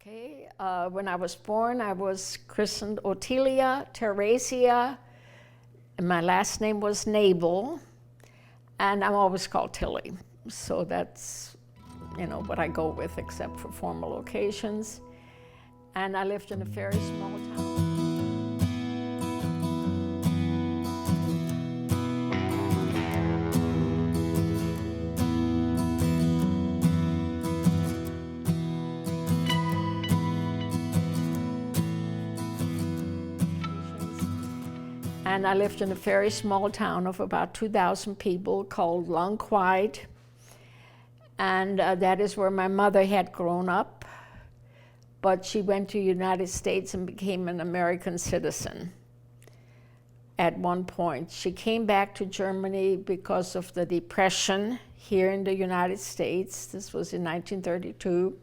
Okay, when I was born, I was christened Ottilia Teresia, and my last name was Nabel, and I'm always called Tillie. So that's, what I go with, except for formal occasions. And I lived in a very small town. And I lived in a very small town of about 2,000 people called Lonquide. And that is where my mother had grown up. But she went to the United States and became an American citizen at one point. She came back to Germany because of the Depression here in the United States. This was in 1932.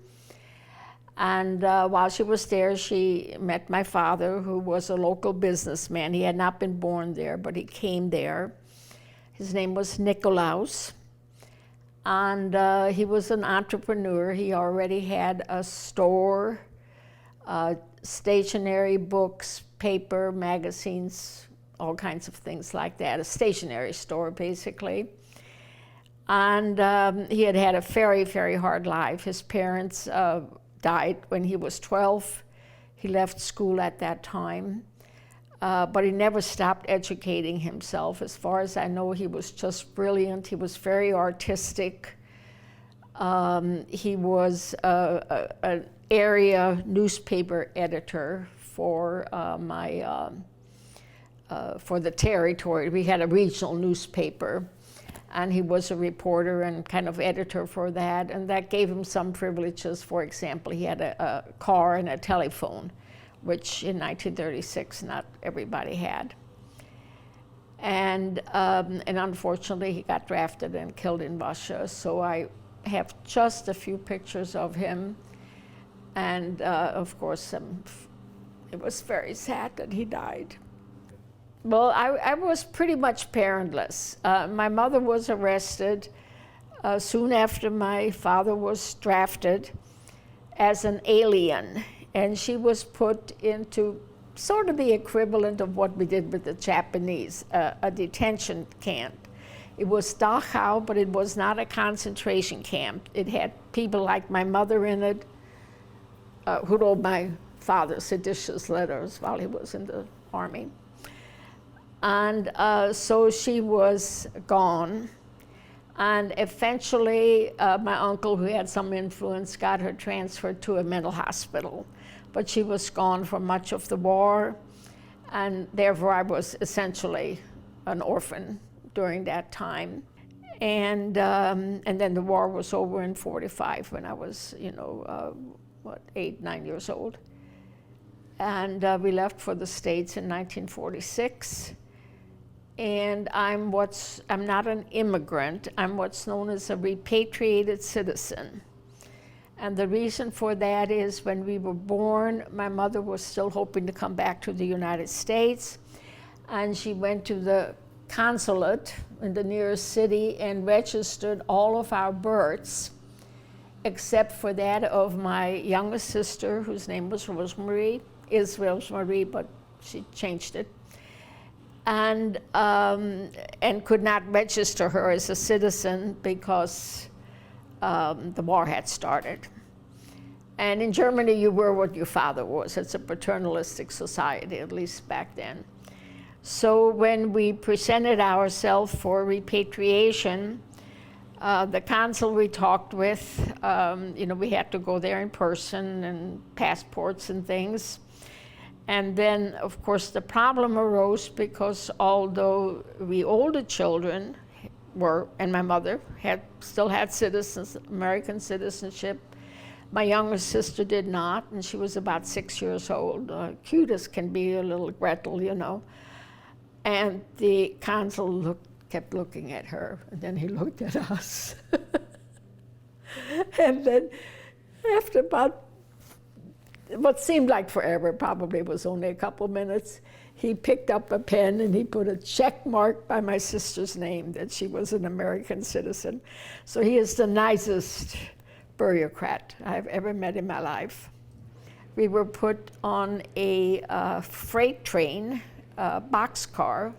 And while she was there, she met my father, who was a local businessman. He had not been born there, but he came there. His name was Nikolaus. And he was an entrepreneur. He already had a store, stationery, books, paper, magazines, all kinds of things like that, a stationery store, basically. And he had had a very, very hard life. His parents died when he was 12. He left school at that time, but he never stopped educating himself. As far as I know, he was just brilliant. He was very artistic. He was an area newspaper editor for for the territory. We had a regional newspaper, and he was a reporter and kind of editor for that, and that gave him some privileges. For example, he had a car and a telephone, which in 1936 not everybody had. And unfortunately, he got drafted and killed in Russia, so I have just a few pictures of him. And of course, it was very sad that he died. Well, I was pretty much parentless. My mother was arrested soon after my father was drafted as an alien, and she was put into sort of the equivalent of what we did with the Japanese, a detention camp. It was Dachau, but it was not a concentration camp. It had people like my mother in it, who wrote my father seditious letters while he was in the army. And so she was gone. And eventually, my uncle, who had some influence, got her transferred to a mental hospital. But she was gone for much of the war, and therefore I was essentially an orphan during that time. And then the war was over in 45 when I was, 8, 9 years old. And we left for the States in 1946. And I'm not an immigrant, I'm what's known as a repatriated citizen. And the reason for that is when we were born, my mother was still hoping to come back to the United States, and she went to the consulate in the nearest city and registered all of our births, except for that of my youngest sister, whose name was Rosemary, is Rosemary, but she changed it. And could not register her as a citizen because the war had started. And in Germany, you were what your father was. It's a paternalistic society, at least back then. So when we presented ourselves for repatriation, the consul we talked with, we had to go there in person and passports and things. And then, of course, the problem arose because although we older children were, and my mother still had American citizenship, my younger sister did not, and she was about 6 years old, cute as can be, a little Gretel, And the consul kept looking at her, and then he looked at us. And then after about what seemed like forever, probably was only a couple minutes, he picked up a pen and he put a check mark by my sister's name that she was an American citizen. So he is the nicest bureaucrat I've ever met in my life. we were put on a freight train, a boxcar,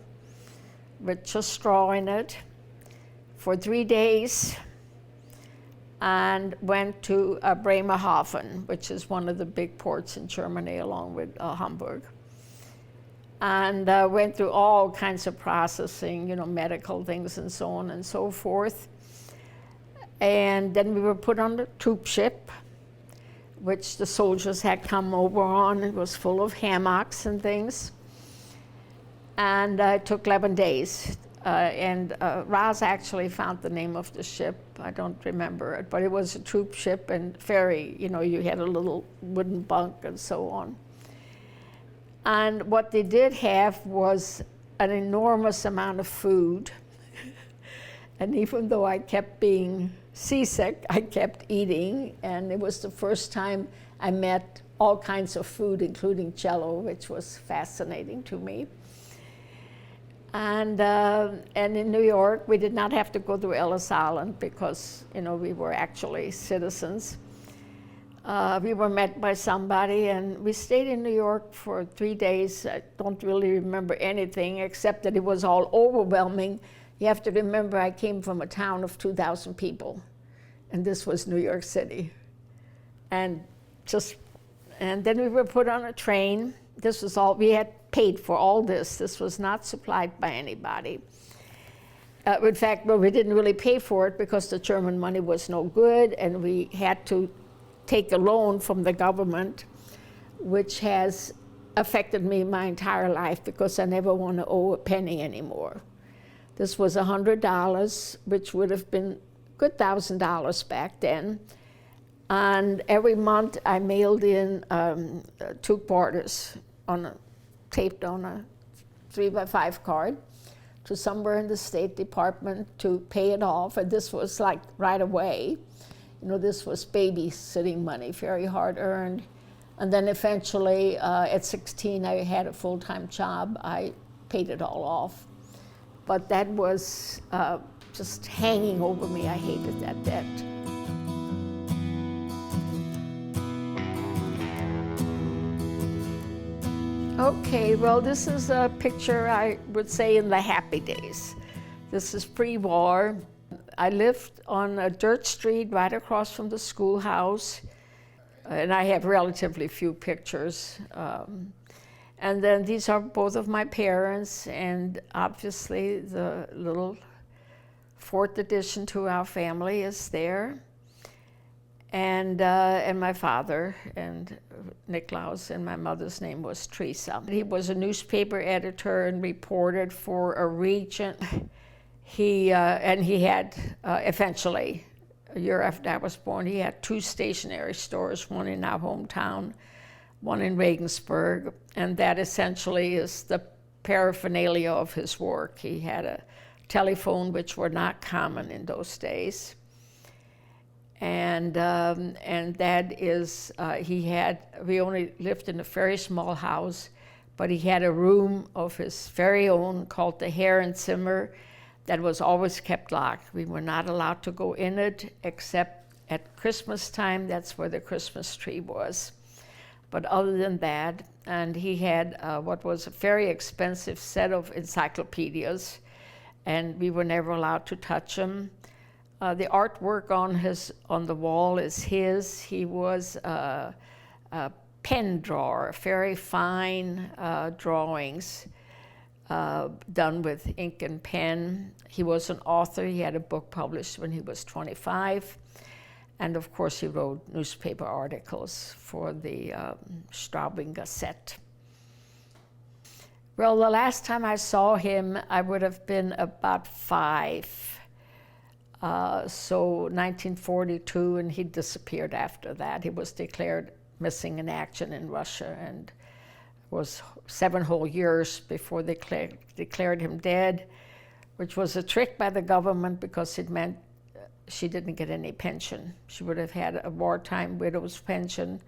with just straw in it, for 3 days, and went to Bremerhaven, which is one of the big ports in Germany, along with Hamburg. And went through all kinds of processing, medical things and so on and so forth. And then we were put on the troop ship, which the soldiers had come over on. It was full of hammocks and things. And it took 11 days. Roz actually found the name of the ship. I don't remember it, but it was a troop ship and ferry. You had a little wooden bunk and so on. And what they did have was an enormous amount of food. And even though I kept being seasick, I kept eating. And it was the first time I met all kinds of food, including Jello, which was fascinating to me. And in New York, we did not have to go to Ellis Island because, we were actually citizens. We were met by somebody, and we stayed in New York for 3 days. I don't really remember anything except that it was all overwhelming. You have to remember I came from a town of 2,000 people, and this was New York City. And then we were put on a train. This was all, we had paid for all this. This was not supplied by anybody. In fact, we didn't really pay for it because the German money was no good, and we had to take a loan from the government, which has affected me my entire life because I never want to owe a penny anymore. This was $100, which would have been a good $1,000 back then. And every month I mailed in 2 quarters taped on a 3x5 card to somewhere in the State Department to pay it off. And this was like right away. This was babysitting money, very hard earned. And then eventually, at 16, I had a full-time job. I paid it all off. But that was just hanging over me. I hated that debt. Okay, well, this is a picture, I would say, in the happy days. This is pre-war. I lived on a dirt street right across from the schoolhouse, and I have relatively few pictures. And then these are both of my parents, and obviously the little 4th addition to our family is there. And my father, and Niklaus, and my mother's name was Teresa. He was a newspaper editor and reported for a region. He had, eventually, a year after I was born, he had 2 stationery stores, one in our hometown, one in Regensburg, and that essentially is the paraphernalia of his work. He had a telephone, which were not common in those days. And that is, we only lived in a very small house, but he had a room of his very own called the Herrenzimmer that was always kept locked. We were not allowed to go in it except at Christmas time. That's where the Christmas tree was. But other than that, and he had what was a very expensive set of encyclopedias, and we were never allowed to touch them. The artwork on the wall is his. He was a pen drawer, very fine drawings done with ink and pen. He was an author. He had a book published when he was 25. And of course, he wrote newspaper articles for the Straubing Gazette. Well, the last time I saw him, I would have been about 5. So 1942, and he disappeared after that. He was declared missing in action in Russia, and it was 7 whole years before they declared him dead, which was a trick by the government because it meant she didn't get any pension. She would have had a wartime widow's pension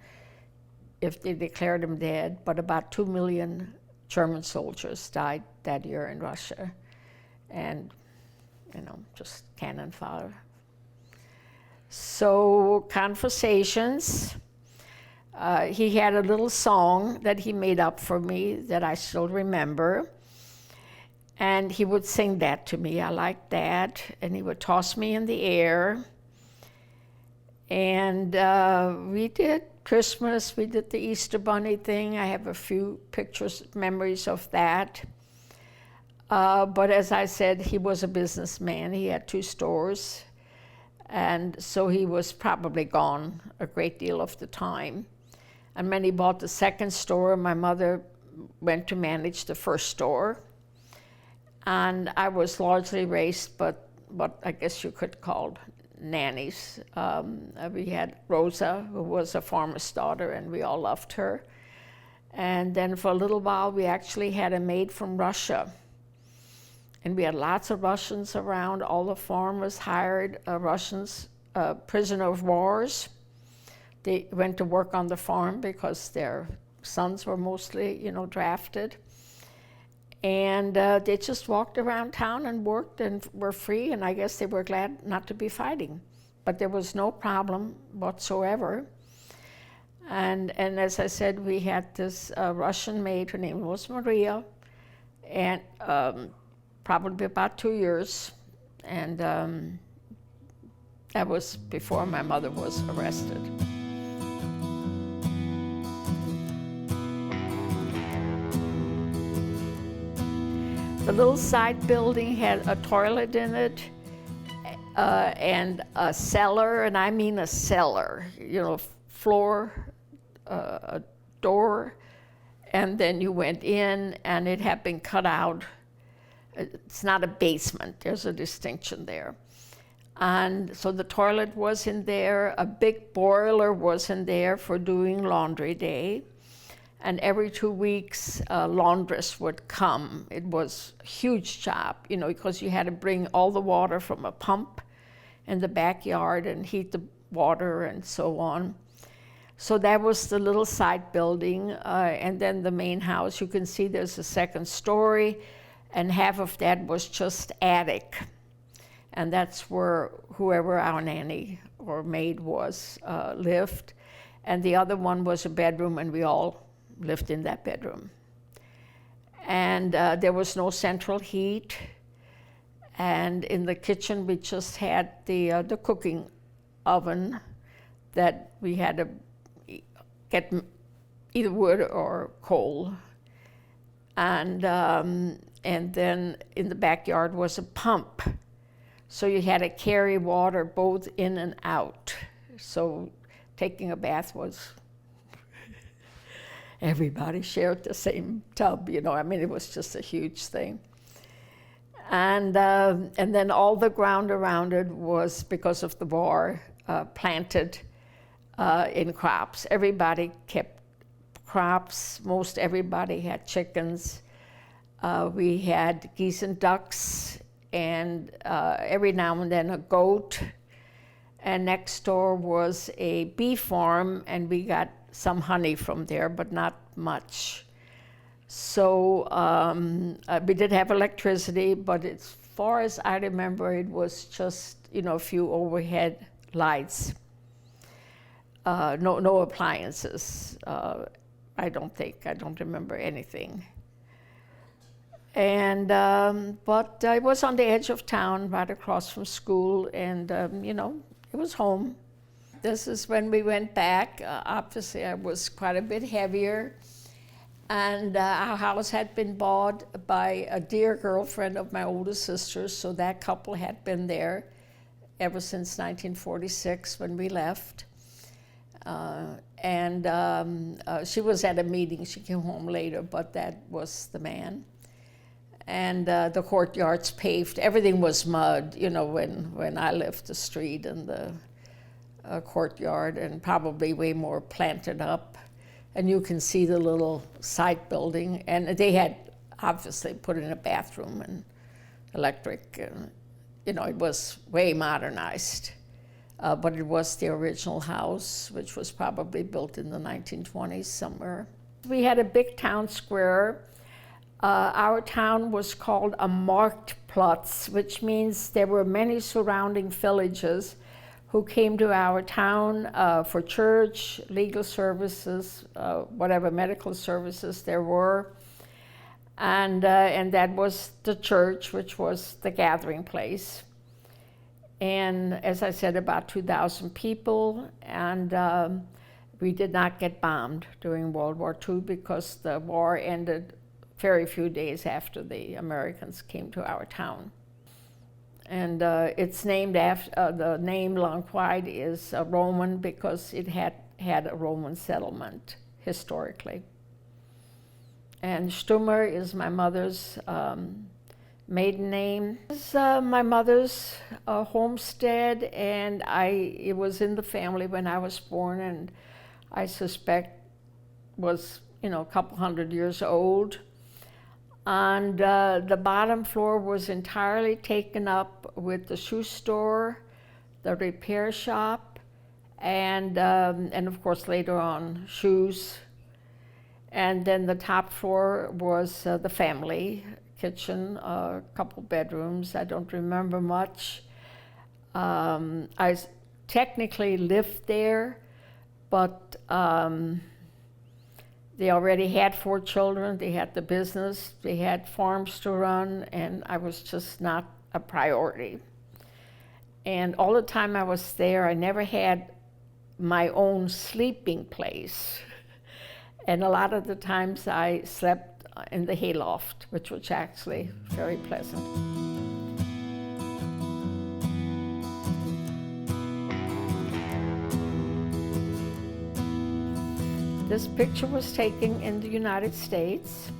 if they declared him dead, but about 2 million German soldiers died that year in Russia, and just cannon fodder. So conversations. he had a little song that he made up for me that I still remember. And he would sing that to me. I liked that. And he would toss me in the air. And we did Christmas, we did the Easter Bunny thing. I have a few pictures, memories of that. But as I said, he was a businessman. He had 2 stores. And so he was probably gone a great deal of the time. And when he bought the 2nd store, my mother went to manage the 1st store. And I was largely raised, but what I guess you could call nannies. We had Rosa, who was a farmer's daughter, and we all loved her. And then for a little while, we actually had a maid from Russia. And we had lots of Russians around. All the farmers hired Russians, prisoner of wars. They went to work on the farm because their sons were mostly, drafted. And they just walked around town and worked and were free, and I guess they were glad not to be fighting. But there was no problem whatsoever. And as I said, we had this Russian maid, her name was Maria, and probably about 2 years. And that was before my mother was arrested. The little side building had a toilet in it and a cellar, and I mean a cellar, floor, a door, and then you went in, and it had been cut out. It's not a basement, there's a distinction there. And so the toilet was in there, a big boiler was in there for doing laundry day. And every 2 weeks, a laundress would come. It was a huge job, because you had to bring all the water from a pump in the backyard and heat the water and so on. So that was the little side building. And then the main house, you can see there's a 2nd story, and half of that was just attic. And that's where whoever our nanny or maid was lived. And the other one was a bedroom, and we all lived in that bedroom. And there was no central heat. And in the kitchen, we just had the cooking oven that we had to get either wood or coal. And then in the backyard was a pump. So you had to carry water both in and out. So taking a bath was, everybody shared the same tub, it was just a huge thing. And then all the ground around it was, because of the war, planted in crops. Everybody kept crops. Most everybody had chickens. We had geese and ducks, and every now and then a goat. And next door was a bee farm, and we got some honey from there, but not much. So we did have electricity, but as far as I remember, it was just, a few overhead lights. No appliances, I don't remember anything. And, but I was on the edge of town, right across from school, and, it was home. This is when we went back. Obviously, I was quite a bit heavier. And our house had been bought by a dear girlfriend of my older sister's, so that couple had been there ever since 1946 when we left. She was at a meeting. She came home later, but that was the man. And the courtyard's paved. Everything was mud, when I left the street and the courtyard, and probably way more planted up. And you can see the little side building. And they had obviously put in a bathroom and electric. It was way modernized. But it was the original house, which was probably built in the 1920s somewhere. We had a big town square. Our town was called a Marktplatz, which means there were many surrounding villages who came to our town for church, legal services, whatever medical services there were. And that was the church, which was the gathering place. And as I said, about 2,000 people, and we did not get bombed during World War II because the war ended very few days after the Americans came to our town. And it's named after, the name Lonquide is Roman because it had a Roman settlement historically. And Stummer is my mother's maiden name. It's my mother's homestead, and it was in the family when I was born, and I suspect was, a couple hundred years old. And the bottom floor was entirely taken up with the shoe store, the repair shop, and of course later on shoes. And then the top floor was the family kitchen, a couple bedrooms. I don't remember much. I technically lived there, but they already had 4 children. They had the business. They had farms to run, and I was just not a priority. And all the time I was there, I never had my own sleeping place. And a lot of the times I slept in the hayloft, which was actually very pleasant. This picture was taken in the United States.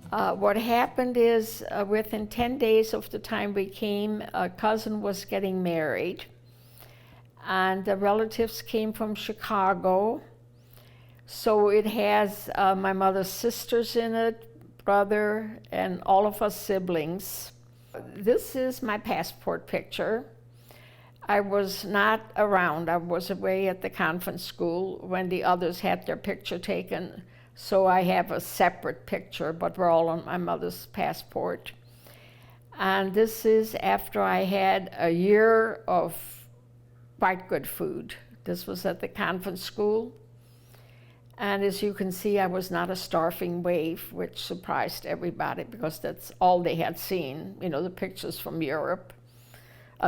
What happened is within 10 days of the time we came, a cousin was getting married, and the relatives came from Chicago. So it has my mother's sisters in it, brother, and all of us siblings. This is my passport picture. I was not around. I was away at the convent school when the others had their picture taken. So I have a separate picture, but we're all on my mother's passport. And this is after I had a year of quite good food. This was at the convent school. And as you can see, I was not a starving waif, which surprised everybody because that's all they had seen, the pictures from Europe.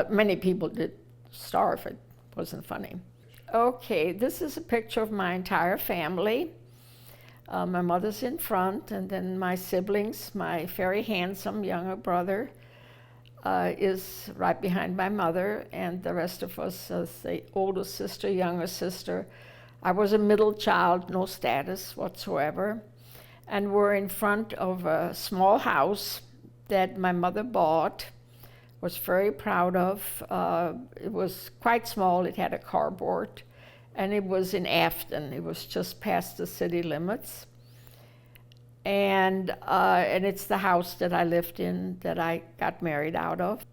Many people did starve. It wasn't funny. Okay, this is a picture of my entire family. My mother's in front, and then my siblings, my very handsome younger brother is right behind my mother, and the rest of us, the older sister, younger sister. I was a middle child, no status whatsoever, and we're in front of a small house that my mother bought, was very proud of. It was quite small. It had a carport, and it was in Afton. It was just past the city limits. And it's the house that I lived in that I got married out of.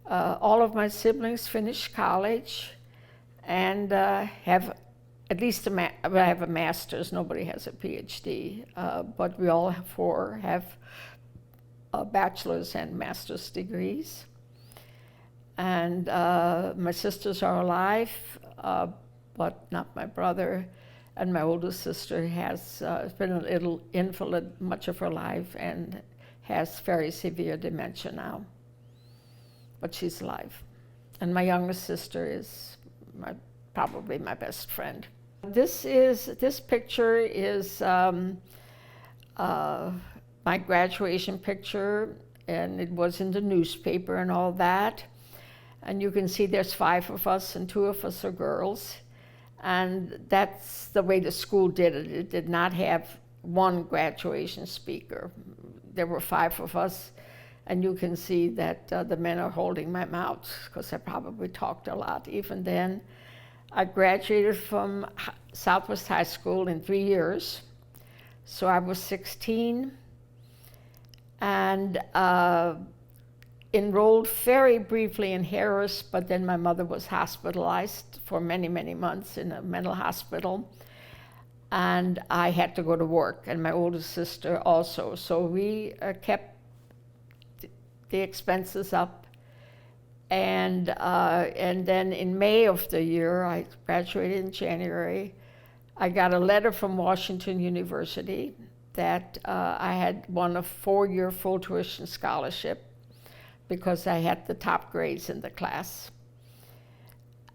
All of my siblings finished college and have at least I have a master's. Nobody has a PhD, but we all 4 have bachelor's and master's degrees. And my sisters are alive, but not my brother. And my oldest sister has been a little invalid much of her life and has very severe dementia now. But she's alive. And my youngest sister is probably my best friend. This picture is my graduation picture, and it was in the newspaper and all that. And you can see there's 5 of us, and 2 of us are girls. And that's the way the school did it. It did not have one graduation speaker. There were 5 of us, and you can see that the men are holding my mouth because I probably talked a lot even then. I graduated from Southwest High School in 3 years. So I was 16 and enrolled very briefly in Harris, but then my mother was hospitalized for many, many months in a mental hospital. And I had to go to work, and my oldest sister also. So we kept the expenses up. And then in May of the year, I graduated in January, I got a letter from Washington University that I had won a 4-year full tuition scholarship because I had the top grades in the class.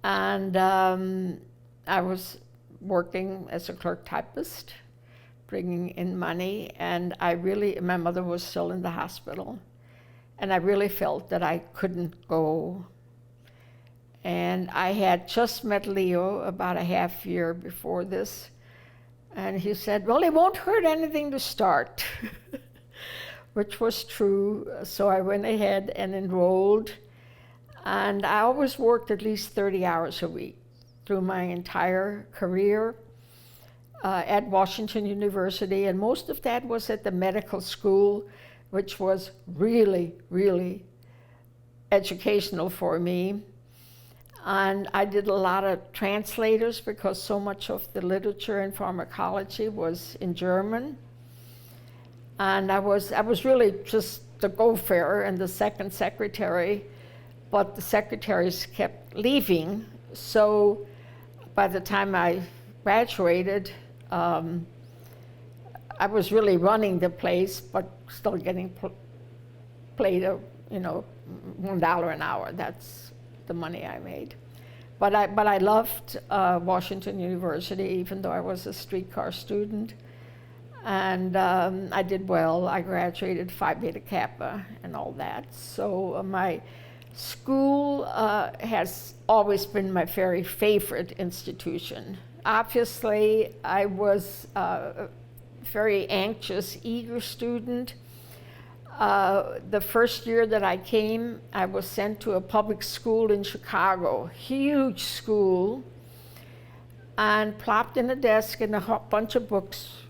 And I was working as a clerk typist, bringing in money, and my mother was still in the hospital, and I really felt that I couldn't go. And I had just met Leo about a half year before this, and he said, well, it won't hurt anything to start, which was true. So I went ahead and enrolled, and I always worked at least 30 hours a week through my entire career at Washington University, and most of that was at the medical school, which was really, really educational for me. And I did a lot of translators because so much of the literature in pharmacology was in German. And I was really just the go-farer and the second secretary, but the secretaries kept leaving. So by the time I graduated, I was really running the place, but still getting paid, $1 an hour. That's the money I made. But I loved Washington University, even though I was a streetcar student. And I did well. I graduated Phi Beta Kappa and all that. So my school has always been my very favorite institution. Obviously, I was a very anxious, eager student. The first year that I came, I was sent to a public school in Chicago, huge school, and plopped in a desk and a bunch of books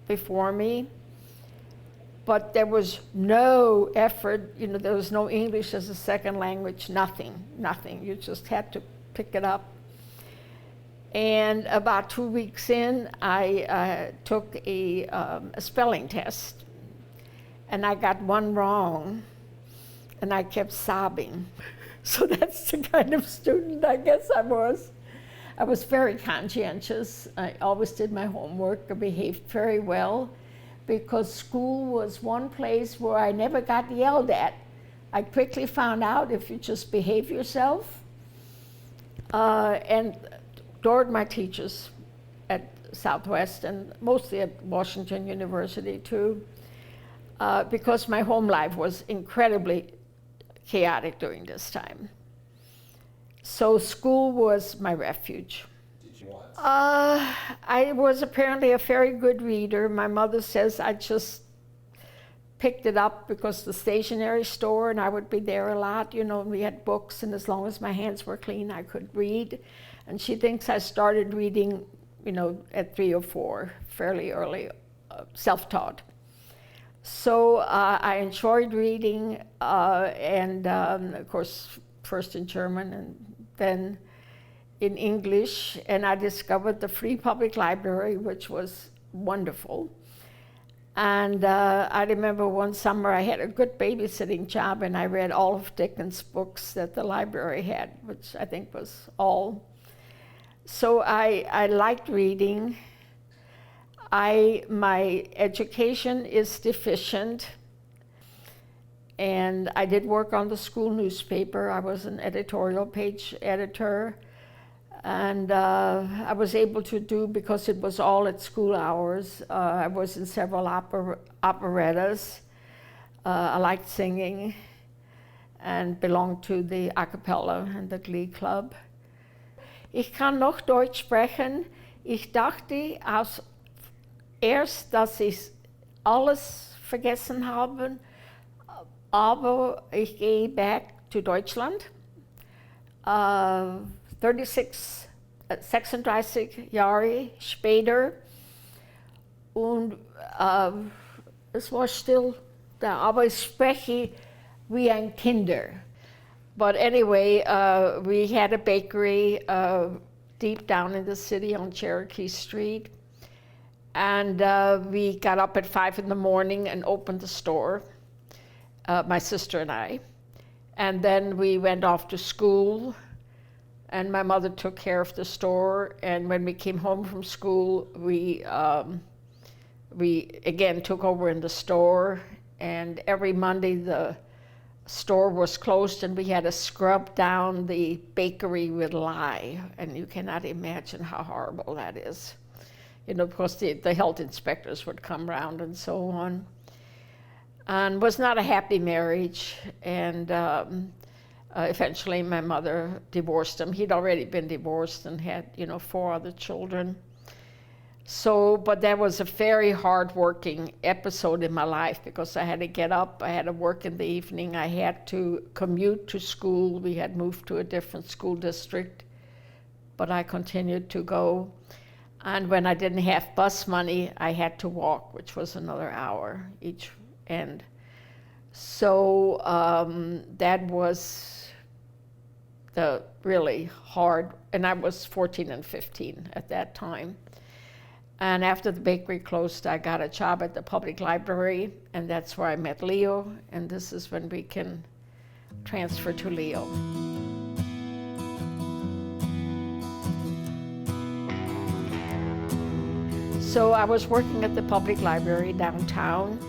before me. But there was no effort, there was no English as a second language, nothing. You just had to pick it up. And about 2 weeks in, I took a spelling test. And I got one wrong, and I kept sobbing. So that's the kind of student I guess I was. I was very conscientious. I always did my homework. I behaved very well, because school was one place where I never got yelled at. I quickly found out if you just behave yourself, and adored my teachers at Southwest and mostly at Washington University too. Because my home life was incredibly chaotic during this time. So school was my refuge. I was apparently a very good reader. My mother says I just picked it up because the stationery store, and I would be there a lot, we had books, and as long as my hands were clean, I could read. And she thinks I started reading, at 3 or 4, fairly early, self-taught. So I enjoyed reading, and of course, first in German and then in English. And I discovered the Free Public Library, which was wonderful. And I remember one summer I had a good babysitting job, and I read all of Dickens' books that the library had, which I think was all. So I liked reading. My education is deficient, and I did work on the school newspaper. I was an editorial page editor, and I was able to do, because it was all at school hours, I was in several operettas. I liked singing and belonged to the a cappella and the glee club. Ich kann noch Deutsch sprechen. Ich dachte erst, dass ich alles vergessen habe, aber ich gehe back to Deutschland. 36 Jahre später, und es war still da, aber ich spreche wie ein Kinder. But anyway, we had a bakery deep down in the city on Cherokee Street. And we got up at 5 in the morning and opened the store, my sister and I. And then we went off to school, and my mother took care of the store. And when we came home from school, we again took over in the store. And every Monday the store was closed, and we had to scrub down the bakery with lye. And you cannot imagine how horrible that is. You know, because the health inspectors would come around and so on. And was not a happy marriage. And eventually my mother divorced him. He'd already been divorced and had, 4 other children. So, but that was a very hard-working episode in my life, because I had to get up, I had to work in the evening, I had to commute to school. We had moved to a different school district, but I continued to go. And when I didn't have bus money, I had to walk, which was another hour each end. So that was the really hard, and I was 14 and 15 at that time. And after the bakery closed, I got a job at the public library, and that's where I met Leo, and this is when we can transfer to Leo. So I was working at the public library downtown,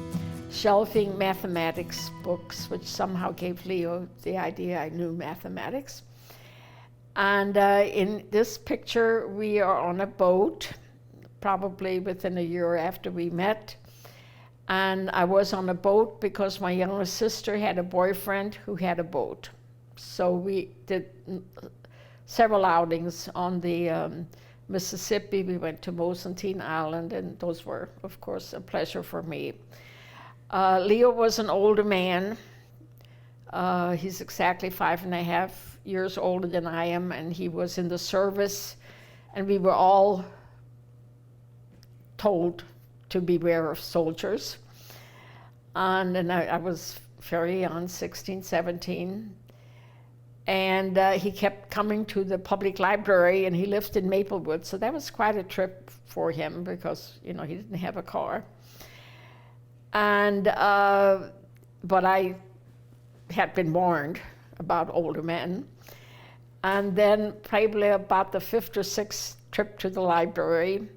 shelving mathematics books, which somehow gave Leo the idea I knew mathematics. And in this picture, we are on a boat, probably within a year after we met. And I was on a boat because my younger sister had a boyfriend who had a boat. So we did several outings on the Mississippi. We went to Mosentine Island, and those were, of course, a pleasure for me. Leo was an older man. He's exactly 5.5 years older than I am, and he was in the service, and we were all told to beware of soldiers. And I was very young, 16, 17. And he kept coming to the public library, and he lived in Maplewood, so that was quite a trip for him because, he didn't have a car. And, but I had been warned about older men. And then probably about the 5th or 6th trip to the library,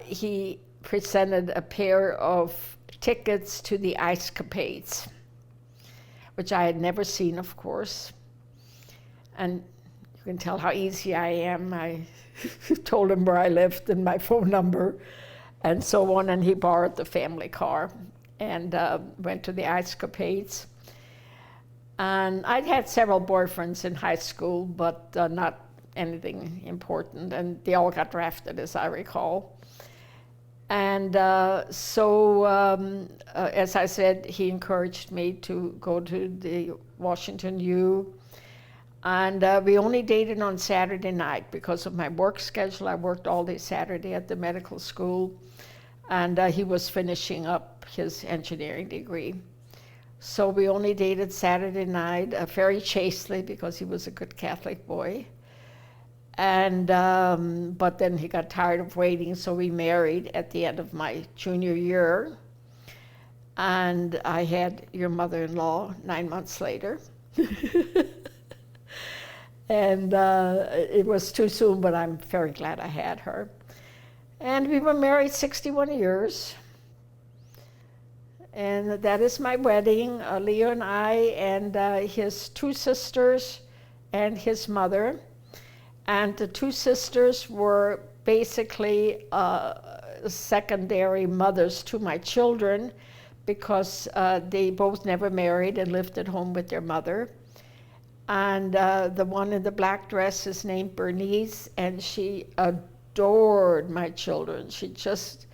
he presented a pair of tickets to the Ice Capades, which I had never seen, of course. And you can tell how easy I am. I told him where I lived and my phone number and so on, and he borrowed the family car and went to the Ice Capades. And I'd had several boyfriends in high school, but not anything important, and they all got drafted, as I recall. And as I said, he encouraged me to go to the Washington U. And we only dated on Saturday night because of my work schedule. I worked all day Saturday at the medical school, and he was finishing up his engineering degree. So we only dated Saturday night, very chastely, because he was a good Catholic boy. And but then he got tired of waiting, so we married at the end of my junior year. And I had your mother-in-law 9 months later. And it was too soon, but I'm very glad I had her. And we were married 61 years. And that is my wedding, Leo and I, and his 2 sisters and his mother. And the 2 sisters were basically secondary mothers to my children because they both never married and lived at home with their mother. And the one in the black dress is named Bernice, and she adored my children. She just,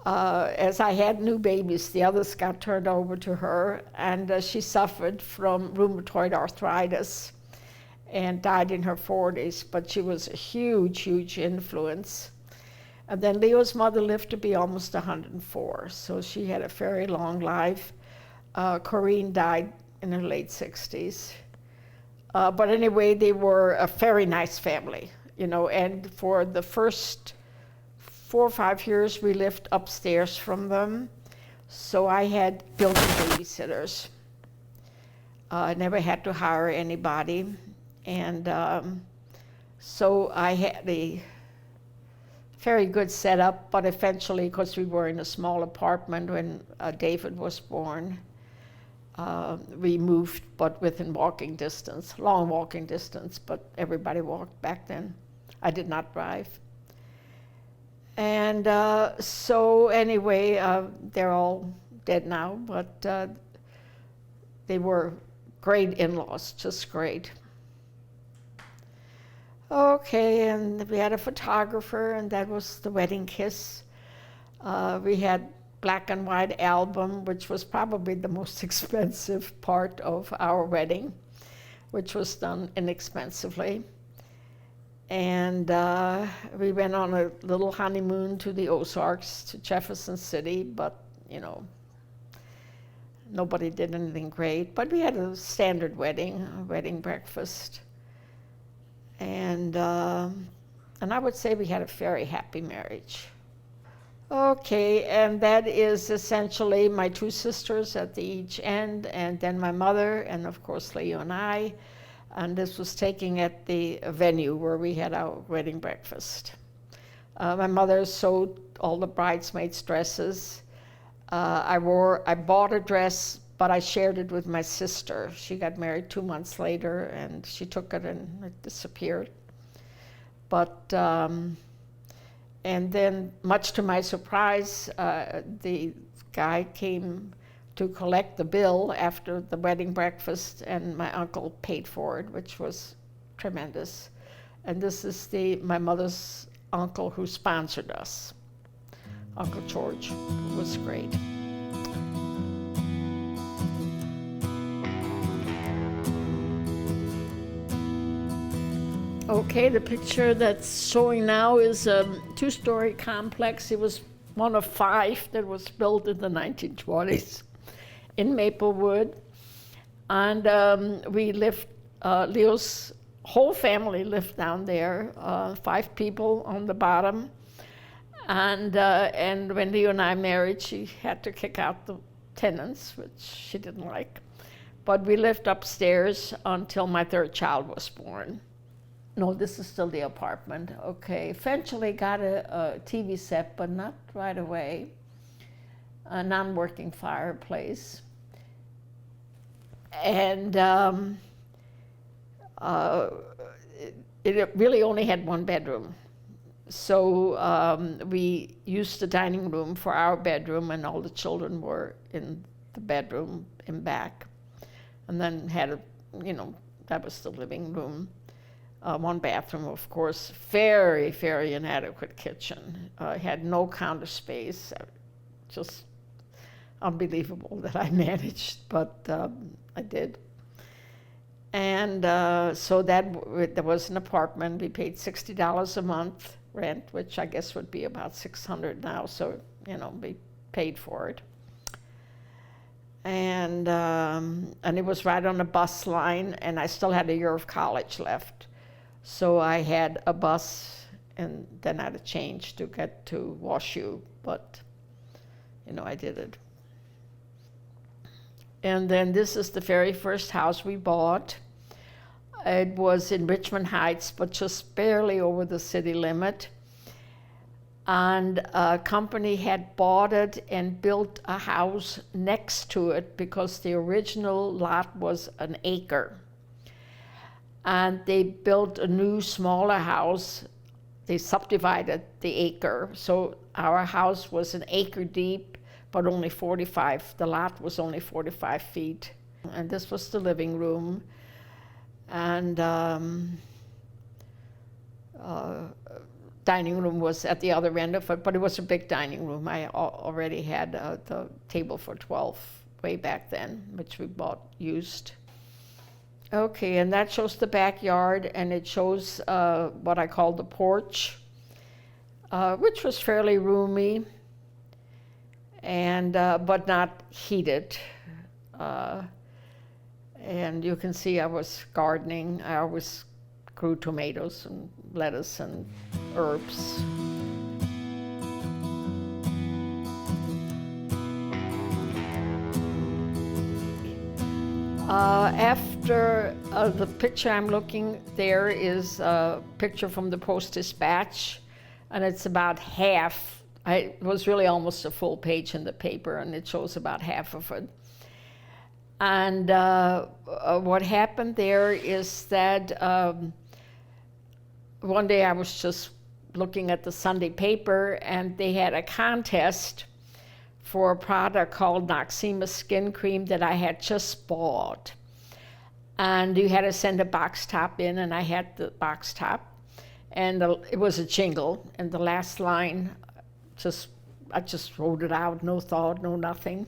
as I had new babies, the others got turned over to her, and she suffered from rheumatoid arthritis and died in her 40s, but she was a huge, huge influence. And then Leo's mother lived to be almost 104, so she had a very long life. Corinne died in her late 60s. But anyway, they were a very nice family, and for the first 4 or 5 years, we lived upstairs from them, so I had built-in babysitters. I never had to hire anybody. And so I had a very good setup, but eventually, because we were in a small apartment when David was born, we moved, but within walking distance, long walking distance, but everybody walked back then. I did not drive. And so anyway, they're all dead now, but they were great in-laws, just great. Okay, and we had a photographer, and that was the wedding kiss. We had black and white album, which was probably the most expensive part of our wedding, which was done inexpensively. And we went on a little honeymoon to the Ozarks, to Jefferson City, but, you know, nobody did anything great. But we had a standard wedding, a wedding breakfast. And I would say we had a very happy marriage. Okay, and that is essentially my two sisters at each end, and then my mother, and of course Leo and I. And this was taken at the venue where we had our wedding breakfast. My mother sewed all the bridesmaids' dresses. I bought a dress, but I shared it with my sister. She got married 2 months later, and she took it and it disappeared. But, and then, much to my surprise, the guy came to collect the bill after the wedding breakfast, and my uncle paid for it, which was tremendous. And this is my mother's uncle who sponsored us, Uncle George, who was great. Okay, the picture that's showing now is a two-story complex. It was one of 5 that was built in the 1920s in Maplewood. And we lived, Leo's whole family lived down there, 5 people on the bottom. And when Leo and I married, she had to kick out the tenants, which she didn't like. But we lived upstairs until my 3rd child was born. No, this is still the apartment. Okay, eventually got a TV set, but not right away. A non-working fireplace. And it really only had 1 bedroom. So we used the dining room for our bedroom, and all the children were in the bedroom in back. And then had that was the living room. 1 bathroom, of course. Very, very inadequate kitchen. Had no counter space. Just unbelievable that I managed, but I did. And so there was an apartment. We paid $60 a month rent, which I guess would be about $600 now. So we paid for it. And it was right on the bus line, and I still had a year of college left. So I had a bus, and then I had to change to get to WashU, but I did it. And then this is the very first house we bought. It was in Richmond Heights, but just barely over the city limit. And a company had bought it and built a house next to it because the original lot was an acre. And they built a new, smaller house. They subdivided the acre. So our house was an acre deep, but only 45. The lot was only 45 feet. And this was the living room. And dining room was at the other end of it, but it was a big dining room. I already had the table for 12 way back then, which we bought used. Okay, and that shows the backyard, and it shows what I call the porch, which was fairly roomy, and but not heated. And you can see I was gardening. I always grew tomatoes and lettuce and herbs. After the picture I'm looking, there is a picture from the Post-Dispatch, and it's about half. It was really almost a full page in the paper, and it shows about half of it. And what happened there is that one day I was just looking at the Sunday paper, and they had a contest for a product called Noxema skin cream that I had just bought. And you had to send a box top in, and I had the box top. And it was a jingle, and the last line, I just wrote it out, no thought, no nothing.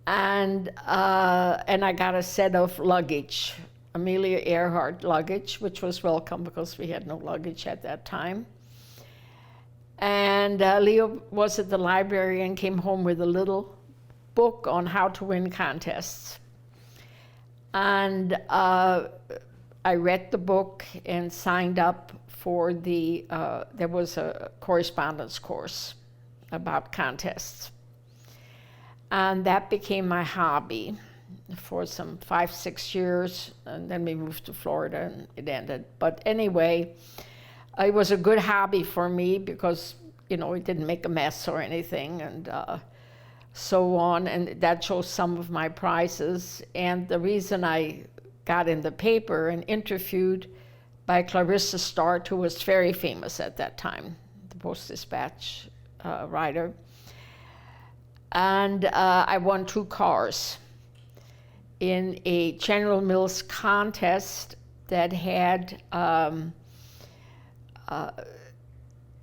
And I got a set of luggage, Amelia Earhart luggage, which was welcome because we had no luggage at that time. And Leo was at the library and came home with a little book on how to win contests. And I read the book and signed up for there was a correspondence course about contests. And that became my hobby for some 5-6 years, and then we moved to Florida and it ended. But anyway, it was a good hobby for me because, it didn't make a mess or anything, and so on. And that shows some of my prizes. And the reason I got in the paper and interviewed by Clarissa Stark, who was very famous at that time, the Post-Dispatch writer. And I won 2 cars in a General Mills contest that had,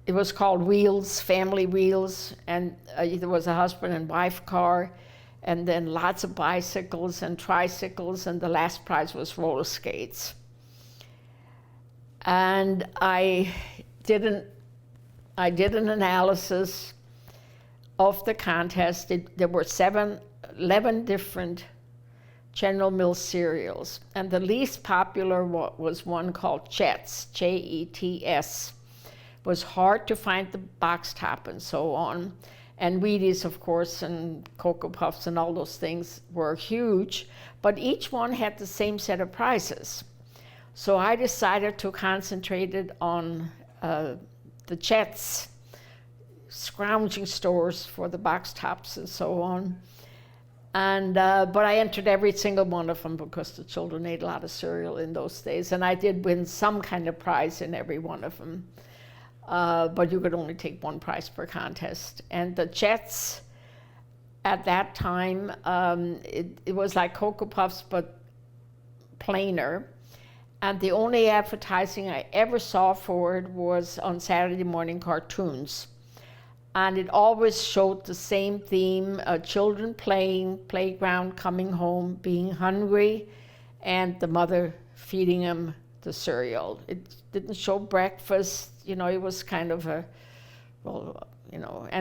it was called Wheels, Family Wheels, and there was a husband and wife car, and then lots of bicycles and tricycles, and the last prize was roller skates. And I did an analysis of the contest. There were 11 different General Mills cereals, and the least popular was one called Jets, Jets. It was hard to find the box top and so on. And Wheaties, of course, and Cocoa Puffs and all those things were huge, but each one had the same set of prizes. So I decided to concentrate it on the Jets, scrounging stores for the box tops and so on. And but I entered every single one of them because the children ate a lot of cereal in those days, and I did win some kind of prize in every one of them. But you could only take 1 prize per contest. And the Jets, at that time, it was like Cocoa Puffs, but plainer. And the only advertising I ever saw for it was on Saturday morning cartoons. And it always showed the same theme, children playing, playground, coming home, being hungry, and the mother feeding them the cereal. It didn't show breakfast, it was kind of and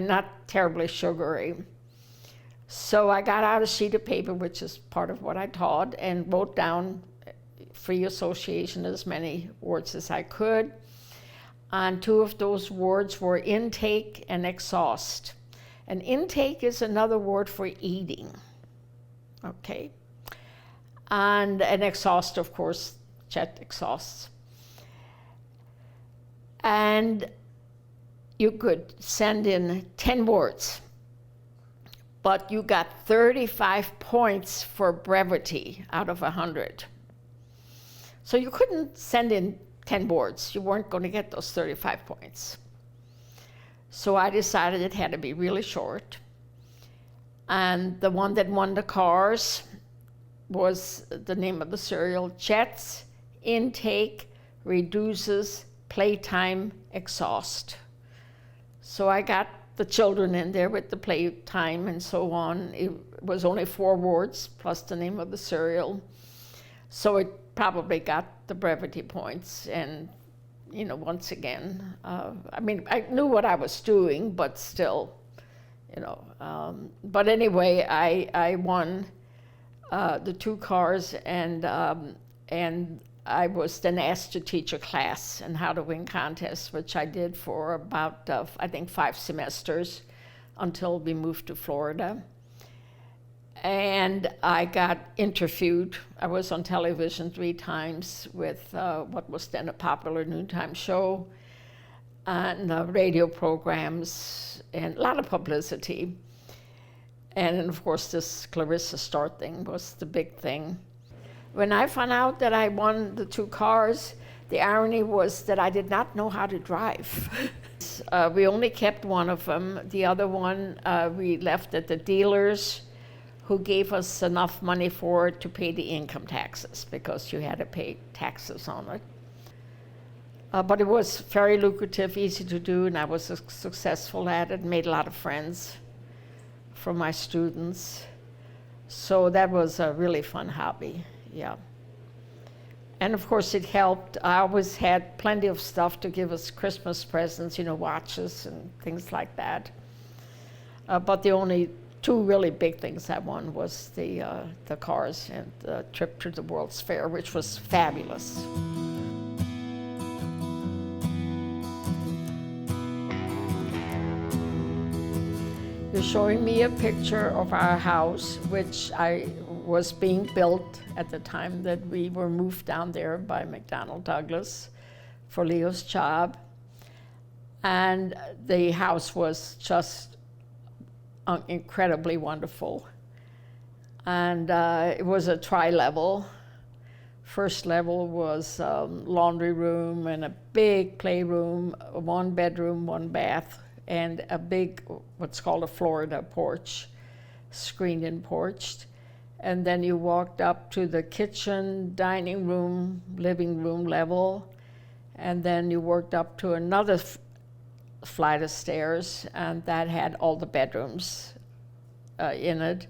not terribly sugary. So I got out a sheet of paper, which is part of what I taught, and wrote down free association as many words as I could. And 2 of those words were intake and exhaust. And intake is another word for eating, okay? And an exhaust, of course, jet exhausts. And you could send in 10 words, but you got 35 points for brevity out of 100. So you couldn't send in 10 words. You weren't going to get those 35 points. So I decided it had to be really short. And the one that won the cars was the name of the cereal, Jets Intake Reduces Playtime Exhaust. So I got the children in there with the playtime and so on. It was only 4 words plus the name of the cereal. So it probably got the brevity points. And, once again, I knew what I was doing, but still, but anyway, I won the 2 cars, and I was then asked to teach a class on how to win contests, which I did for about, 5 semesters until we moved to Florida. And I got interviewed. I was on television 3 times with what was then a popular noontime show, and radio programs, and a lot of publicity. And then, of course, this Clarissa Starr thing was the big thing. When I found out that I won the 2 cars, the irony was that I did not know how to drive. We only kept one of them. The other one we left at the dealers, who gave us enough money for it to pay the income taxes, because you had to pay taxes on it. But it was very lucrative, easy to do, and I was successful at it, made a lot of friends from my students. So that was a really fun hobby, yeah. And of course it helped. I always had plenty of stuff to give us Christmas presents, you know, watches and things like that. But the only 2 really big things I won was the cars and the trip to the World's Fair, which was fabulous. You're showing me a picture of our house, which was being built at the time that we were moved down there by McDonnell Douglas for Leo's job. And the house was just incredibly wonderful. And it was a tri-level. First level was laundry room and a big playroom, 1 bedroom, 1 bath, and a big, what's called a Florida porch, screened-in porch. And then you walked up to the kitchen, dining room, living room level, and then you worked up to another flight of stairs, and that had all the bedrooms in it.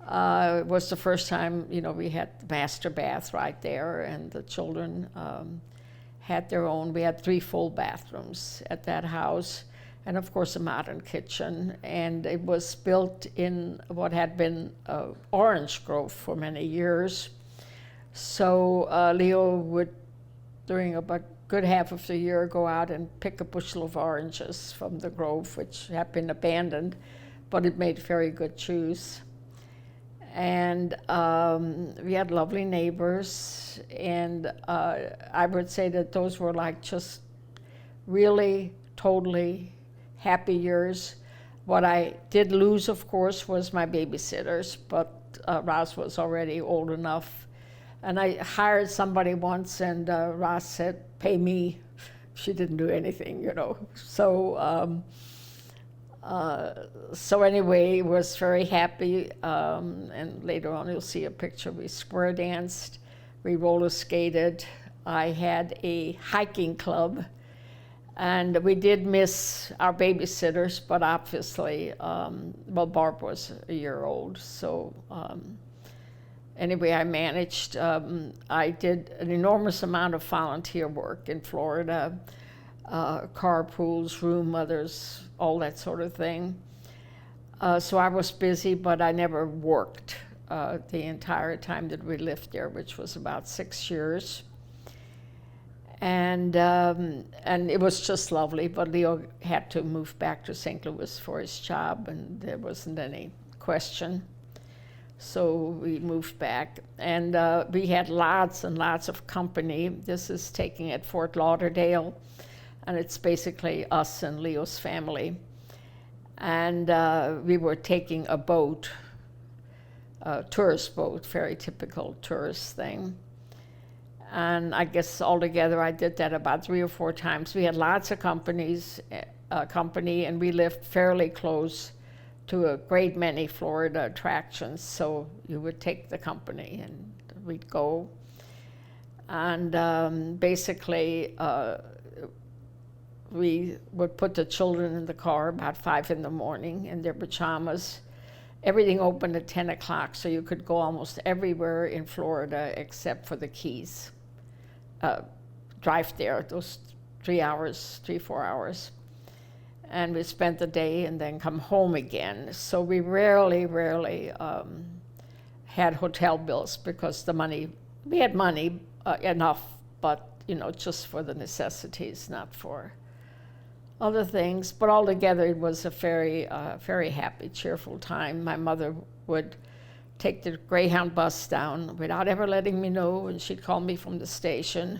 It was the first time, you know, we had the master bath right there, and the children had their own. We had 3 full bathrooms at that house, and of course a modern kitchen. And it was built in what had been orange grove for many years. So Leo would, during about good half of the year, go out and pick a bushel of oranges from the grove, which had been abandoned, but it made very good juice. And we had lovely neighbors, and I would say that those were like just really totally happy years. What I did lose, of course, was my babysitters, but Roz was already old enough. And I hired somebody once, and Roz said, "Pay me." She didn't do anything, you know. So anyway, was very happy. And later on, you'll see a picture. We square danced, we roller skated. I had a hiking club. And we did miss our babysitters, but obviously, well, Barb was a year old, so anyway, I managed. I did an enormous amount of volunteer work in Florida, carpools, room mothers, all that sort of thing. So I was busy, but I never worked the entire time that we lived there, which was about 6 years. And it was just lovely, but Leo had to move back to St. Louis for his job, and there wasn't any question. So we moved back, and we had lots and lots of company. This is taking at Fort Lauderdale, and it's basically us and Leo's family. And we were taking a boat, a tourist boat, very typical tourist thing. And I guess altogether I did that about 3 or 4 times. We had lots of company, and we lived fairly close to a great many Florida attractions. So you would take the company and we'd go. And basically we would put the children in the car about 5 in the morning in their pajamas. Everything opened at 10 o'clock, so you could go almost everywhere in Florida except for the Keys. Drive there, those 3 hours, 3-4 hours. And we spent the day and then come home again. So we rarely had hotel bills because we had money enough, but you know, just for the necessities, not for other things. But altogether, it was a very happy, cheerful time. My mother would take the Greyhound bus down without ever letting me know, and she'd call me from the station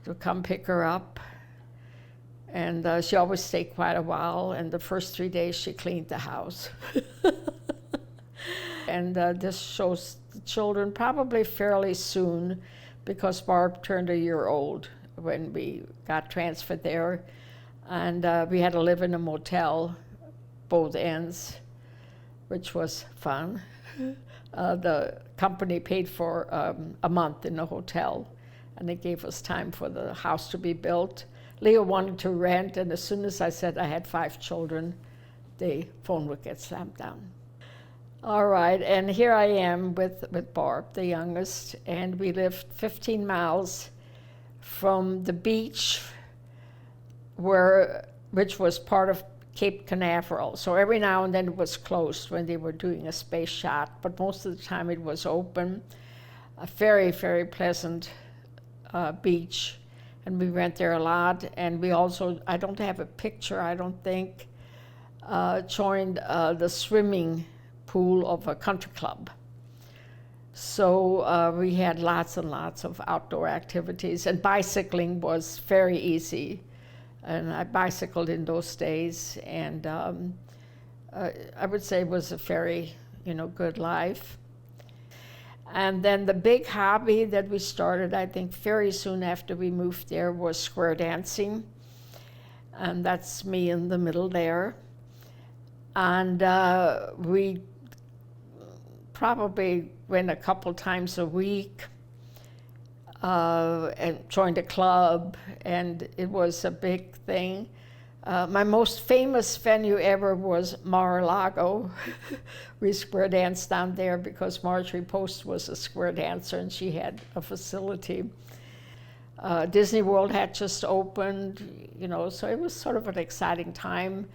to come pick her up. And she always stayed quite a while, and the first 3 days she cleaned the house. And this shows the children probably fairly soon, because Barb turned a year old when we got transferred there. And we had to live in a motel, both ends, which was fun. The company paid for a month in the hotel, and they gave us time for the house to be built. Leo wanted to rent, and as soon as I said I had 5 children, the phone would get slammed down. All right, and here I am with Barb, the youngest, and we lived 15 miles from the beach, which was part of Cape Canaveral. So every now and then it was closed when they were doing a space shot, but most of the time it was open. A very, very pleasant beach. And we went there a lot, and we also, I don't have a picture, I don't think, joined the swimming pool of a country club. So we had lots and lots of outdoor activities, and bicycling was very easy. And I bicycled in those days, and I would say it was a very, good life. And then the big hobby that we started, I think, very soon after we moved there was square dancing. And that's me in the middle there. And we probably went a couple times a week and joined a club, and it was a big thing. My most famous venue ever was Mar-a-Lago. We square danced down there because Marjorie Post was a square dancer, and she had a facility. Disney World had just opened, so it was sort of an exciting time.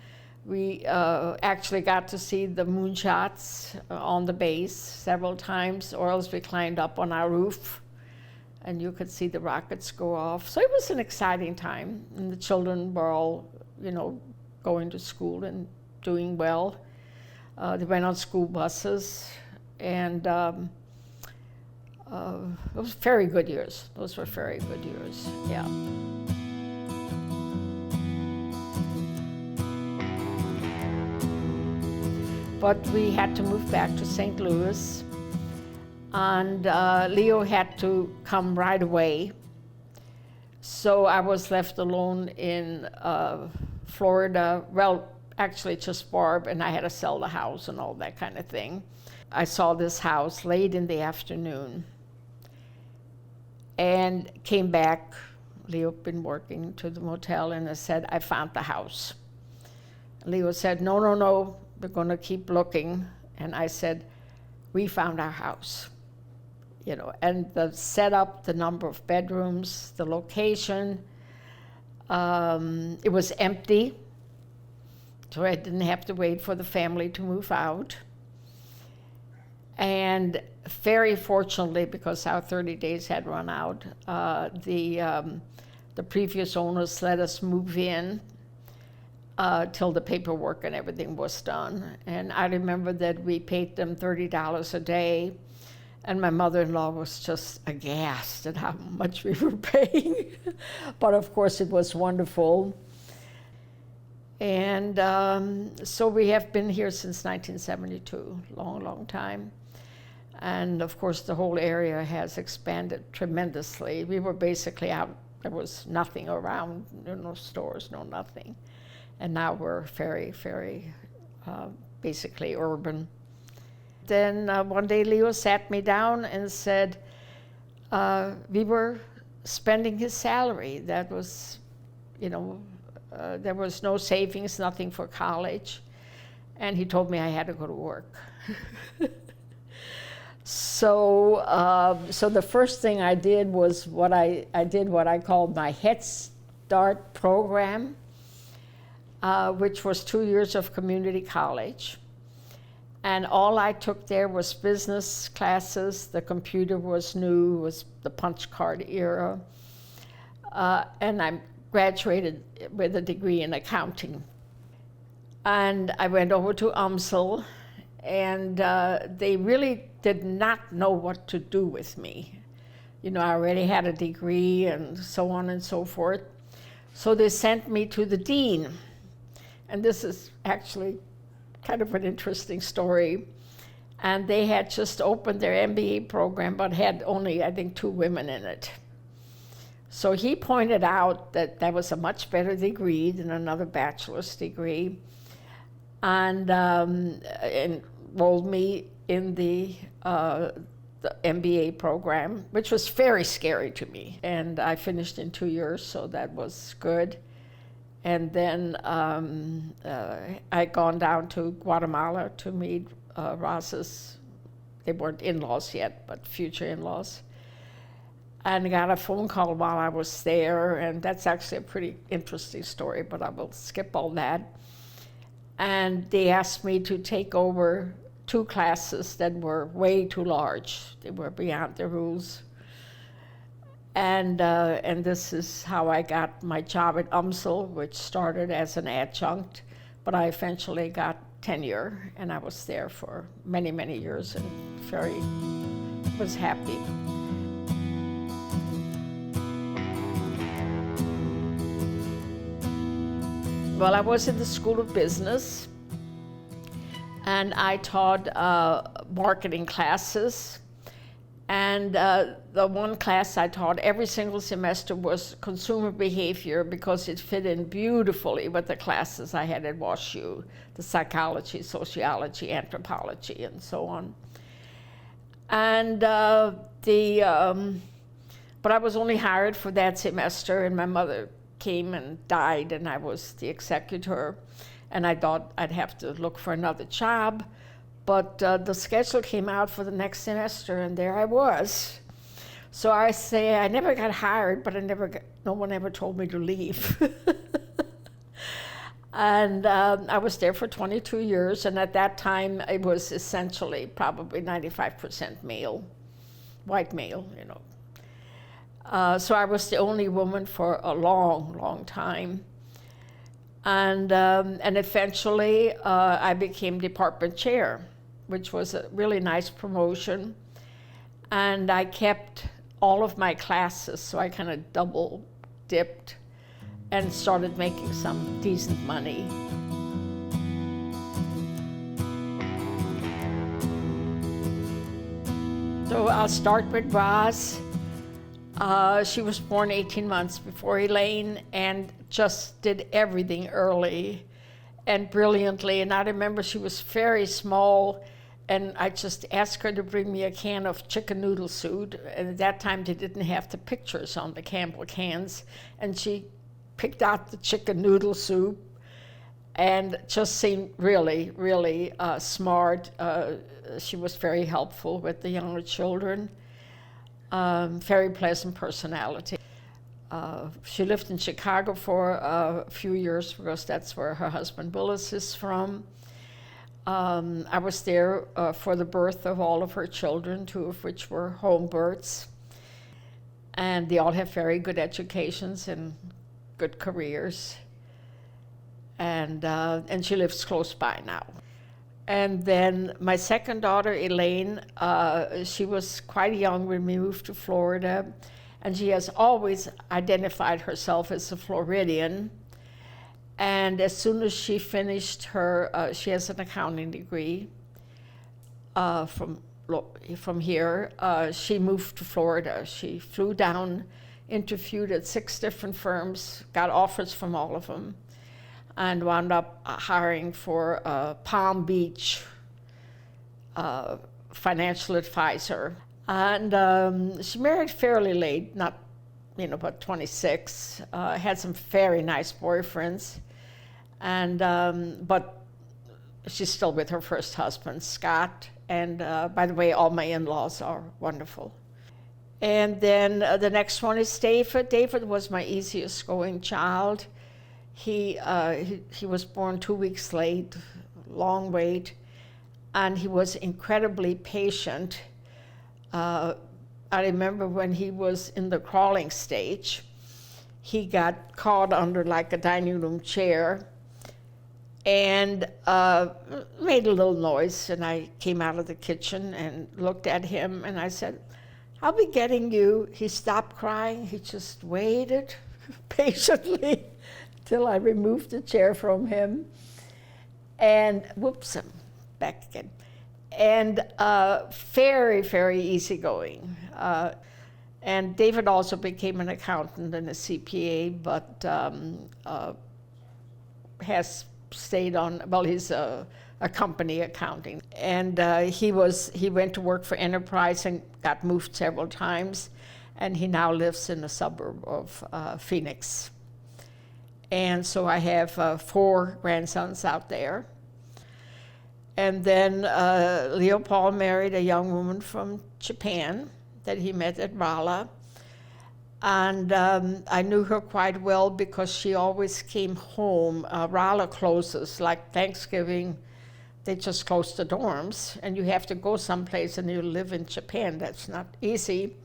We actually got to see the moonshots on the base several times, or else we climbed up on our roof, and you could see the rockets go off. So it was an exciting time, and the children were all going to school and doing well. They went on school buses, and it was very good years. Those were very good years, yeah. But we had to move back to St. Louis, and Leo had to come right away. So I was left alone in Florida. Well, actually just Barb, and I had to sell the house and all that kind of thing. I saw this house late in the afternoon and came back. Leo had been working to the motel, and I said, I found the house. Leo said, no, we're going to keep looking. And I said, we found our house. And the setup, the number of bedrooms, the location, it was empty, so I didn't have to wait for the family to move out. And very fortunately, because our 30 days had run out, the previous owners let us move in till the paperwork and everything was done. And I remember that we paid them $30 a day. And my mother-in-law was just aghast at how much we were paying. But of course it was wonderful. And so we have been here since 1972, long time. And of course the whole area has expanded tremendously. We were basically out, there was nothing around, no stores, no nothing. And now we're very, very basically urban. Then one day Leo sat me down and said, we were spending his salary. That was, there was no savings, nothing for college. And he told me I had to go to work. So the first thing I did was what I called my Head Start program, which was 2 years of community college. And all I took there was business classes. The computer was new, it was the punch card era. And I graduated with a degree in accounting. And I went over to UMSL, and they really did not know what to do with me. You know, I already had a degree and so on and so forth. So they sent me to the dean. And this is actually kind of an interesting story. And they had just opened their MBA program, but had only, I think, 2 women in it. So he pointed out that that was a much better degree than another bachelor's degree, and enrolled me in the MBA program, which was very scary to me. And I finished in 2 years, so that was good. And then I'd gone down to Guatemala to meet Ross's, they weren't in-laws yet, but future in-laws. And got a phone call while I was there, and that's actually a pretty interesting story, but I will skip all that. And they asked me to take over 2 classes that were way too large. They were beyond the rules. And this is how I got my job at UMSL, which started as an adjunct, but I eventually got tenure, and I was there for many, many years and was happy. Well, I was in the School of Business, and I taught marketing classes. And the one class I taught every single semester was consumer behavior, because it fit in beautifully with the classes I had at WashU, the psychology, sociology, anthropology, and so on. And but I was only hired for that semester, and my mother came and died, and I was the executor, and I thought I'd have to look for another job. But the schedule came out for the next semester, and there I was. So I say I never got hired, but no one ever told me to leave. And I was there for 22 years, and at that time it was essentially probably 95% male, white male, you know. So I was the only woman for a long, long time. And eventually I became department chair, which was a really nice promotion. And I kept all of my classes, so I kind of double dipped and started making some decent money. So I'll start with Roz. She was born 18 months before Elaine and just did everything early and brilliantly. And I remember she was very small, and I just asked her to bring me a can of chicken noodle soup. And at that time, they didn't have the pictures on the Campbell cans. And she picked out the chicken noodle soup and just seemed really, really smart. She was very helpful with the younger children. Very pleasant personality. She lived in Chicago for a few years because that's where her husband Willis is from. I was there for the birth of all of her children, 2 of which were home births. And they all have very good educations and good careers. And she lives close by now. And then my second daughter, Elaine, she was quite young when we moved to Florida, and she has always identified herself as a Floridian. And as soon as she finished her, she has an accounting degree from here, she moved to Florida. She flew down, interviewed at 6 different firms, got offers from all of them, and wound up hiring for Palm Beach financial advisor. And she married fairly late, not, but 26, had some very nice boyfriends. And, but she's still with her first husband, Scott. And by the way, all my in-laws are wonderful. And then the next one is David. David was my easiest going child. He was born 2 weeks late, long wait, and he was incredibly patient. I remember when he was in the crawling stage, he got caught under like a dining room chair, and made a little noise. And I came out of the kitchen and looked at him, and I said, "I'll be getting you." He stopped crying. He just waited patiently till I removed the chair from him. And whoops, I'm back again. And very, very easygoing. And David also became an accountant and a CPA, but has stayed on, well, he's a company accounting. And he went to work for Enterprise and got moved several times, and he now lives in a suburb of Phoenix. And so I have 4 grandsons out there. And then Leo Paul married a young woman from Japan that he met at Rolla. And I knew her quite well because she always came home. Rolla closes, like Thanksgiving, they just close the dorms, and you have to go someplace and you live in Japan. That's not easy.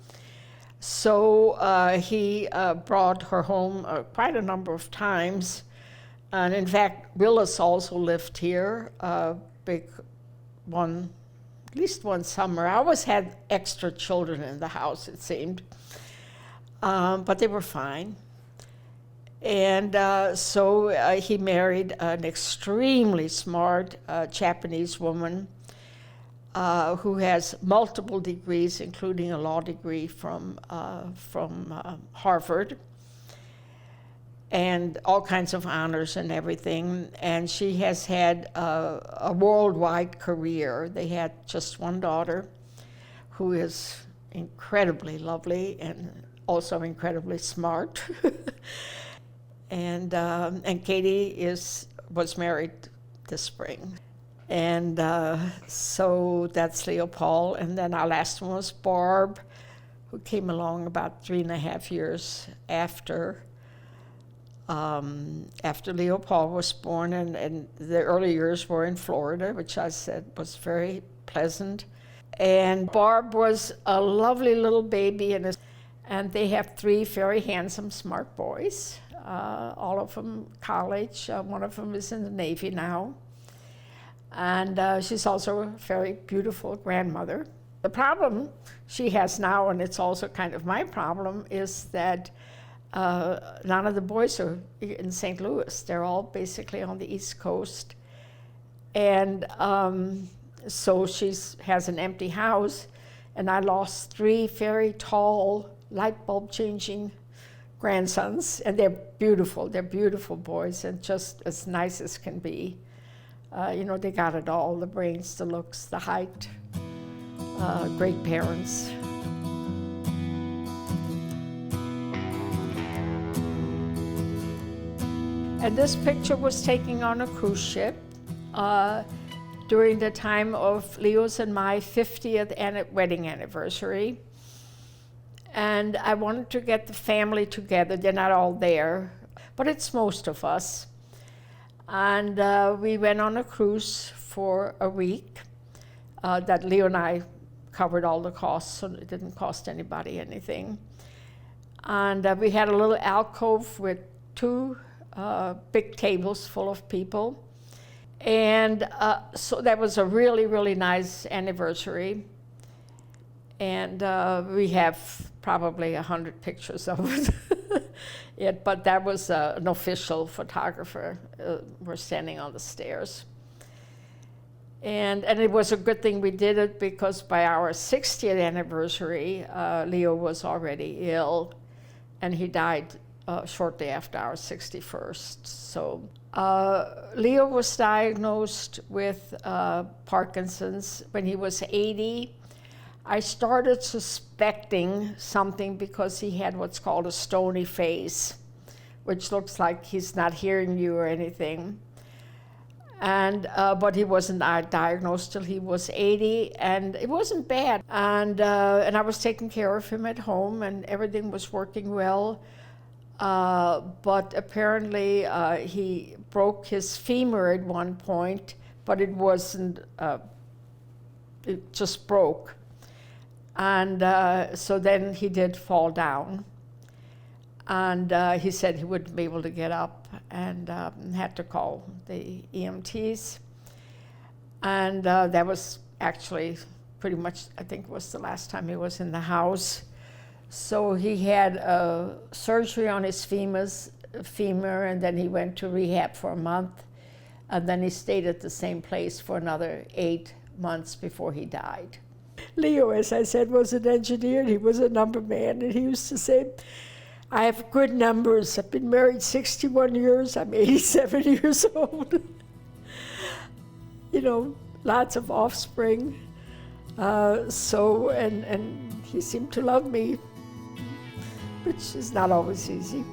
So he brought her home quite a number of times. And in fact, Willis also lived here, at least one summer. I always had extra children in the house, it seemed. But they were fine. And so he married an extremely smart Japanese woman who has multiple degrees, including a law degree from Harvard, and all kinds of honors and everything. And she has had a worldwide career. They had just one daughter who is incredibly lovely and also incredibly smart. And Katie was married this spring. And so that's Leo Paul. And then our last one was Barb, who came along about 3.5 years after Leo Paul was born. And the early years were in Florida, which I said was very pleasant. And Barb was a lovely little baby, and they have 3 very handsome, smart boys, all of them college. One of them is in the Navy now. And she's also a very beautiful grandmother. The problem she has now, and it's also kind of my problem, is that none of the boys are in St. Louis. They're all basically on the East Coast. And so she has an empty house, and I lost 3 very tall, light bulb changing grandsons, and they're beautiful boys, and just as nice as can be. They got it all, the brains, the looks, the height, great parents. And this picture was taken on a cruise ship during the time of Leo's and my 50th wedding anniversary. And I wanted to get the family together. They're not all there, but it's most of us. And we went on a cruise for a week that Leo and I covered all the costs, so it didn't cost anybody anything. And we had a little alcove with 2 big tables full of people. And so that was a really, really nice anniversary. And we have probably 100 pictures of it. But that was an official photographer. We're standing on the stairs. And it was a good thing we did it, because by our 60th anniversary, Leo was already ill, and he died shortly after our 61st. So Leo was diagnosed with Parkinson's when he was 80. I started suspecting something because he had what's called a stony face, which looks like he's not hearing you or anything. And but he wasn't diagnosed till he was 80, and it wasn't bad. And I was taking care of him at home, and everything was working well. But apparently he broke his femur at one point, but it wasn't, it just broke. And so then he did fall down. And he said he wouldn't be able to get up. and had to call the EMTs. And that was actually pretty much, I think, was the last time he was in the house. So he had surgery on his femur, and then he went to rehab for a month. And then he stayed at the same place for another 8 months before he died. Leo, as I said, was an engineer, and he was a number man, and he used to say, I have good numbers. I've been married 61 years. I'm 87 years old. You know, lots of offspring. And he seemed to love me, which is not always easy.